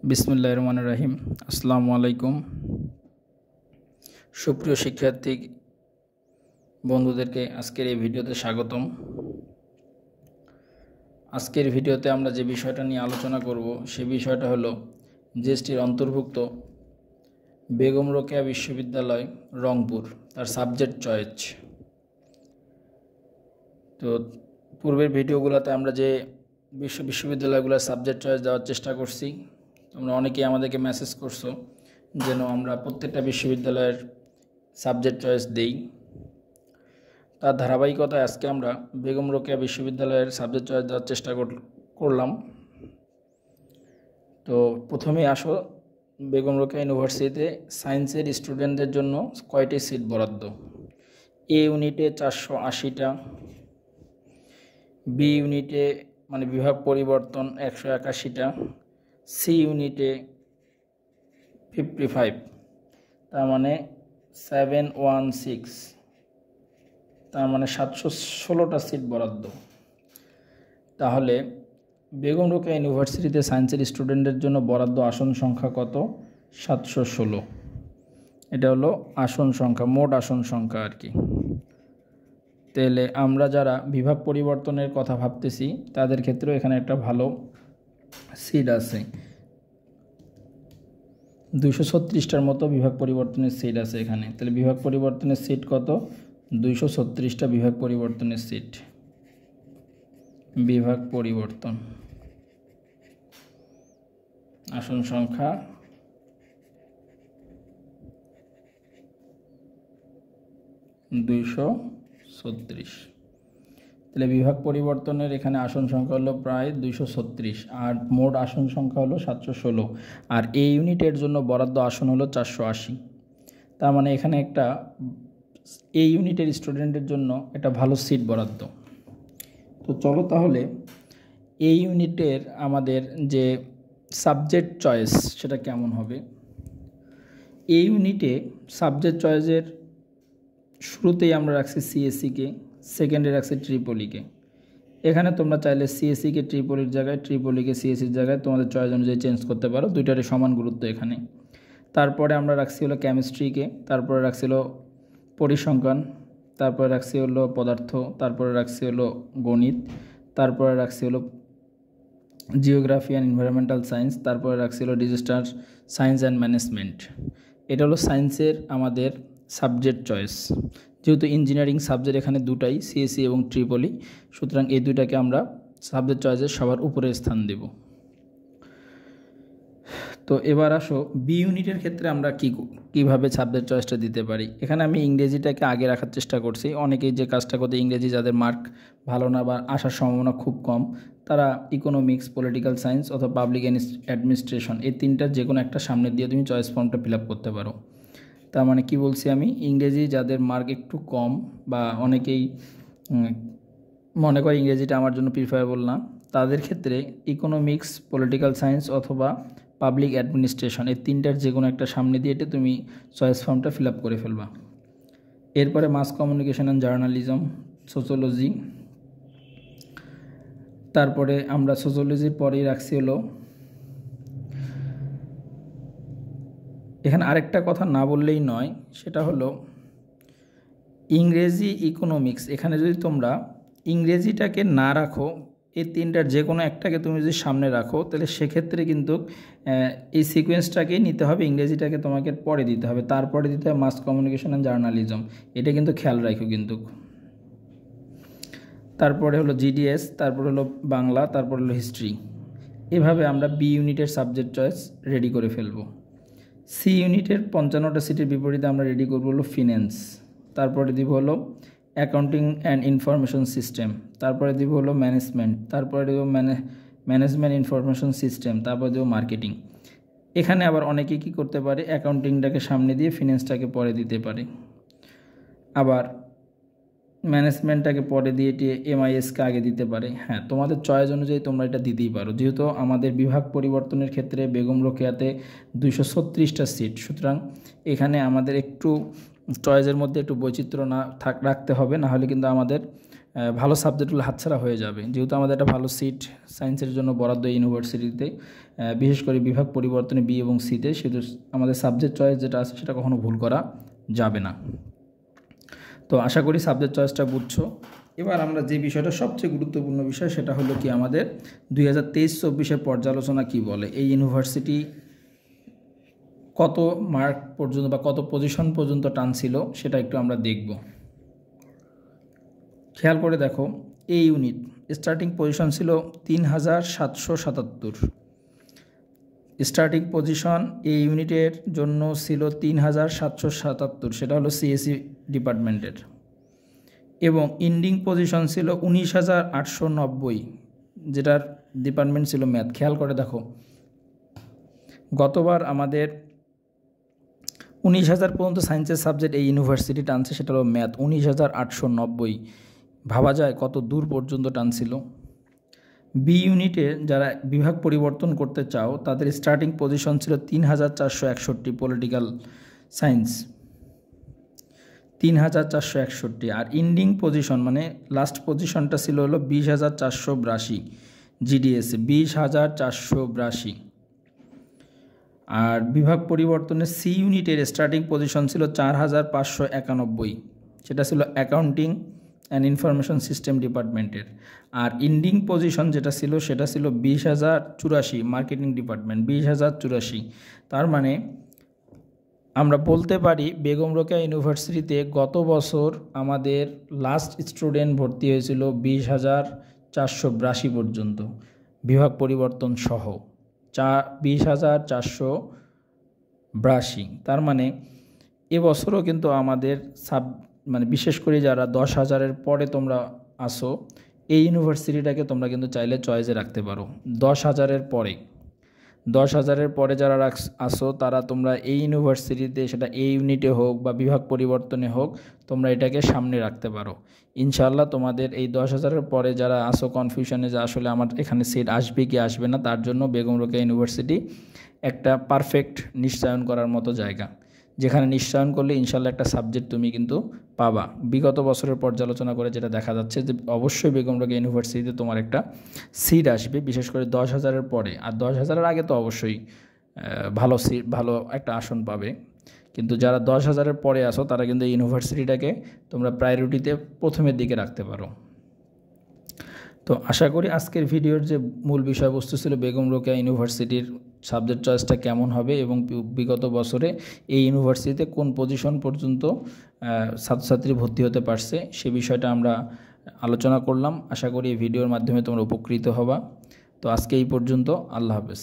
বিসমিল্লাহির রহমানির রহিম। আসসালামু আলাইকুম। সুপ্রিয় শিক্ষার্থী বন্ধুদেরকে আজকের এই ভিডিওতে স্বাগতম। আজকের ভিডিওতে আমরা যে বিষয়টা নিয়ে আলোচনা করব সেই বিষয়টা হলো জিএসটির অন্তর্ভুক্ত বেগম রোকেয়া বিশ্ববিদ্যালয় রংপুর, তার সাবজেক্ট চয়েস। তো পূর্বের ভিডিওগুলোতে আমরা যে বিশ্ববিদ্যালয়গুলোর সাবজেক্ট চয়েস দেওয়ার চেষ্টা করছি, তোমরা অনেকেই আমাদেরকে মেসেজ করছো যেন আমরা প্রত্যেকটা বিশ্ববিদ্যালয়ের সাবজেক্ট চয়েস দেই। তার ধারাবাহিকতায় আজকে আমরা বেগম রোকেয়া বিশ্ববিদ্যালয়ের সাবজেক্ট চয়েস দেওয়ার চেষ্টা করলাম। তো প্রথমেই আসো, বেগম রোকেয়া ইউনিভার্সিটিতে সায়েন্সের স্টুডেন্টদের জন্য কয়টি সিট বরাদ্দ? এ ইউনিটে 480টা, বি ইউনিটে মানে বিভাগ পরিবর্তন 181টা, সি ইউনিটে 55, তার মানে 716, তার মানে 716টা সিট বরাদ্দ। তাহলে বেগম রোকেয়া ইউনিভার্সিটিতে সায়েন্সের স্টুডেন্টদের জন্য বরাদ্দ আসন সংখ্যা কত? 716। এটা হলো আসন সংখ্যা, মোট আসন সংখ্যা আর কি। তাহলে আমরা যারা বিভাগ পরিবর্তনের কথা ভাবতেছি তাদের ক্ষেত্রেও এখানে একটা ভালো সিট আছে। 236টার মতো বিভাগ পরিবর্তনের সিট আছে এখানে। তাহলে বিভাগ পরিবর্তনের সিট কত? 236টা বিভাগ পরিবর্তনের সিট। বিভাগ পরিবর্তন আসন সংখ্যা 236। তাহলে বিভাগ পরিবর্তনের এখানে আসন সংখ্যা হলো প্রায় 236, আর মোট আসন সংখ্যা হলো 716, আর এই ইউনিটের জন্য বরাদ্দ আসন হলো 480। তার মানে এখানে একটা এই ইউনিটের স্টুডেন্টের জন্য একটা ভালো সিট বরাদ্দ। তো চলো তাহলে এই ইউনিটের আমাদের যে সাবজেক্ট চয়েস সেটা কেমন হবে। এই ইউনিটে সাবজেক্ট চয়েসের শুরুতেই আমরা রাখছি সিএসসিকে, সেকেন্ডে রাখছি ট্রিপলিকে। এখানে তোমরা চাইলে সিএসসিকে ট্রিপলির জায়গায়, ট্রিপলিকে সিএসসির জায়গায় তোমাদের চয়েস অনুযায়ী চেঞ্জ করতে পারো, দুইটারই সমান গুরুত্ব এখানে। তারপরে আমরা রাখছি হলো কেমিস্ট্রিকে, তারপরে রাখছি হলো পরিসংখ্যান, তারপরে রাখছি হলো পদার্থ, তারপরে রাখছি হলো গণিত, তারপরে রাখছি হলো জিওগ্রাফি অ্যান্ড এনভায়রনমেন্টাল সায়েন্স, তারপরে রাখছি হলো ডিজাস্টার সায়েন্স অ্যান্ড ম্যানেজমেন্ট। এটা হলো সায়েন্সের আমাদের সাবজেক্ট চয়েস। যেহেতু ইঞ্জিনিয়ারিং সাবজেক্ট এখানে দুটাই, সিএসসি এবং ট্রিপলি, সুতরাং এই দুইটাকে আমরা সাবজেক্ট চয়েসের সবার উপরে স্থান দেব। তো এবার আসো বি ইউনিটের ক্ষেত্রে আমরা কীভাবে সাবজেক্ট চয়েসটা দিতে পারি। এখানে আমি ইংরেজিটাকে আগে রাখার চেষ্টা করছি। অনেকেই যে কাজটা করতে, ইংরেজি যাদের মার্ক ভালো না বা আসার সম্ভাবনা খুব কম, তারা ইকোনমিক্স, পলিটিক্যাল সায়েন্স অথবা পাবলিক অ্যাডমিনিস্ট্রেশন, এই তিনটার যে কোনো একটা সামনে দিয়ে তুমি চয়েস ফর্মটা ফিল আপ করতে পারো। তার মানে কি বলছি আমি, ইংরেজি যাদের মার্ক একটু কম বা অনেকেই মনে করে ইংরেজিটা আমার জন্য প্রিফারেবল না, তাদের ক্ষেত্রে ইকোনমিক্স, পলিটিক্যাল সায়েন্স অথবা পাবলিক অ্যাডমিনিস্ট্রেশন, এই তিনটার যে কোনো একটা সামনে দিয়ে তুমি চয়েস ফর্মটা ফিল আপ করে ফেলবা। এরপরে mass communication and journalism, sociology, তারপরে আমরা সোশ্যোলজির পরেই রাখছি হলো, এখানে আরেকটা কথা না বললেই নয়, সেটা হলো ইংরেজি, ইকোনমিক্স। এখানে যদি তোমরা ইংরেজিটাকে না রাখো, এই তিনটার যে কোনো একটাকে তুমি যদি সামনে রাখো, তাহলে সেক্ষেত্রে কিন্তু এই সিকোয়েন্সটাকেই নিতে হবে, ইংরেজিটাকে তোমাকে পরে দিতে হবে, তারপরে দিতে হবে মাস কমিউনিকেশন অ্যান্ড জার্নালিজম। এটা কিন্তু খেয়াল রাখো কিন্তু। তারপরে হলো জিডিএস, তারপরে হলো বাংলা, তারপরে হলো হিস্ট্রি। এভাবে আমরা বি ইউনিটের সাবজেক্ট চয়েস রেডি করে ফেলবো। সি ইউনিটের 55টা সিটের বিপরীতে আমরা রেডি করবো হলো ফিন্যান্স, তারপরে দিব হলো অ্যাকাউন্টিং অ্যান্ড ইনফরমেশন সিস্টেম, তারপরে দিব হলো ম্যানেজমেন্ট, তারপরে দেব ম্যানেজমেন্ট ইনফরমেশন সিস্টেম, তারপরে দেব মার্কেটিং। এখানে আবার অনেকে কী করতে পারে, অ্যাকাউন্টিংটাকে সামনে দিয়ে ফিন্যান্সটাকে পরে দিতে পারে, আবার ম্যানেজমেন্টটাকে পরে দিয়ে এমআইএসকে আগে দিতে পারে। হ্যাঁ, তোমাদের চয়েস অনুযায়ী তোমরা এটা দিতেই পারো। যেহেতু আমাদের বিভাগ পরিবর্তনের ক্ষেত্রে বেগম রোকেয়াতে 236টা সিট, সুতরাং এখানে আমাদের একটু চয়েসের মধ্যে একটু বৈচিত্র্য রাখতে হবে, না হলে কিন্তু আমাদের ভালো সাবজেক্টগুলো হাতছাড়া হয়ে যাবে। যেহেতু আমাদের একটা ভালো সিট সায়েন্সের জন্য বরাদ্দ ইউনিভার্সিটিতে, বিশেষ করে বিভাগ পরিবর্তনে বি এবং সিতে, সেটা আমাদের সাবজেক্ট চয়েস যেটা আছে সেটা কখনো ভুল করা যাবে না। তো আশা করি সাবজেক্ট চয়েসটা বুঝছো। এবার আমরা যে বিষয়টা সবচেয়ে গুরুত্বপূর্ণ বিষয় সেটা হলো কি আমাদের 2023-24 পর্যালোচনা কি বলে, এই ইউনিভার্সিটি কত মার্ক পর্যন্ত বা কত পজিশন পর্যন্ত টানছিল সেটা একটু আমরা দেখব। খেয়াল করে দেখো, এই ইউনিট স্টার্টিং পজিশন ছিল 3777। স্টার্টিং পজিশন এই ইউনিটের জন্য ছিল 3777, সেটা হলো সিএসসি ডিপার্টমেন্টের, এবং ইন্ডিং পজিশন ছিল 19890, যেটার ডিপার্টমেন্ট ছিল ম্যাথ। খেয়াল করে দেখো, গতবার আমাদের 19,000 পর্যন্ত সায়েন্সের সাবজেক্ট এই ইউনিভার্সিটি টানছে, সেটা হলো ম্যাথ 19,890। ভাবা যায় কত দূর পর্যন্ত টানছিল। বি ইউনিটে যারা বিভাগ পরিবর্তন করতে চাও তাদের স্টার্টিং পজিশন ছিল 3,461, পলিটিক্যাল সায়েন্স 3,461, আর ইন্ডিং পজিশন মানে লাস্ট পজিশনটা ছিল হলো 20,482, জিডিএস 20,482। আর বিভাগ পরিবর্তনের সি ইউনিটের স্টার্টিং পজিশন ছিল 4,591, সেটা ছিল অ্যাকাউন্টিং অ্যান্ড ইনফরমেশন সিস্টেম ডিপার্টমেন্টের। আর ইন্ডিং পজিশন যেটা ছিল সেটা ছিল 20,084, মার্কেটিং ডিপার্টমেন্ট 20,084। তার মানে আমরা বলতে পারি বেগম রোকেয়া ইউনিভার্সিটিতে গত বছর আমাদের লাস্ট স্টুডেন্ট ভর্তি হয়েছিল 20,482 পর্যন্ত, বিভাগ পরিবর্তন সহ 20,482। তার মানে এবছরও কিন্তু আমাদের মানে বিশেষ করে যারা 10,000-এর পরে তোমরা আসো, এই ইউনিভার্সিটিটাকে তোমরা কিন্তু চাইলে চয়েসে রাখতে পারো। 10,000-এর পরে 10,000-এর পরে যারা আসো তারা তোমরা এই ইউনিভার্সিটিতে, সেটা এই ইউনিটে হোক বা বিভাগ পরিবর্তনে হোক, তোমরা এটাকে সামনে রাখতে পারো। ইনশাআল্লাহ তোমাদের এই 10,000-এর পরে যারা আসো কনফিউশনে যে আসলে আমার এখানে সিট আসবে কি আসবে না, তার জন্য বেগম রোকেয়া ইউনিভার্সিটি একটা পারফেক্ট নিশ্চয়ন করার মতো জায়গা, যেখানে নিশ্চয়ন করলে ইনশাআল্লাহ একটা সাবজেক্ট তুমি কিন্তু পাবা। বিগত বছরের পর্যালোচনা করে যেটা দেখা যাচ্ছে যে অবশ্যই বেগম রোকেয়া ইউনিভার্সিটিতে তোমার একটা সিট আসবে, বিশেষ করে 10,000-এর পরে। আর 10,000-এর আগে তো অবশ্যই ভালো সিট, ভালো একটা আসন পাবে। কিন্তু যারা 10,000-এর পরে আসো তারা কিন্তু এই ইউনিভার্সিটিটাকে তোমরা প্রায়োরিটিতে প্রথমের দিকে রাখতে পারো। তো আশা করি আজকের ভিডিওর যে মূল বিষয়বস্তু ছিল বেগম রোকেয়া ইউনিভার্সিটির সাবজেক্ট চয়েসটা কেমন হবে এবং বিগত বছরে এই ইউনিভার্সিটিতে কোন পজিশন পর্যন্ত ছাত্রছাত্রী ভর্তি হতে পারছে সে বিষয়টা আমরা আলোচনা করলাম। আশা করি এই ভিডিওর মাধ্যমে তোমরা উপকৃত হবা। তো আজকে এই পর্যন্ত, আল্লাহ হাফেজ।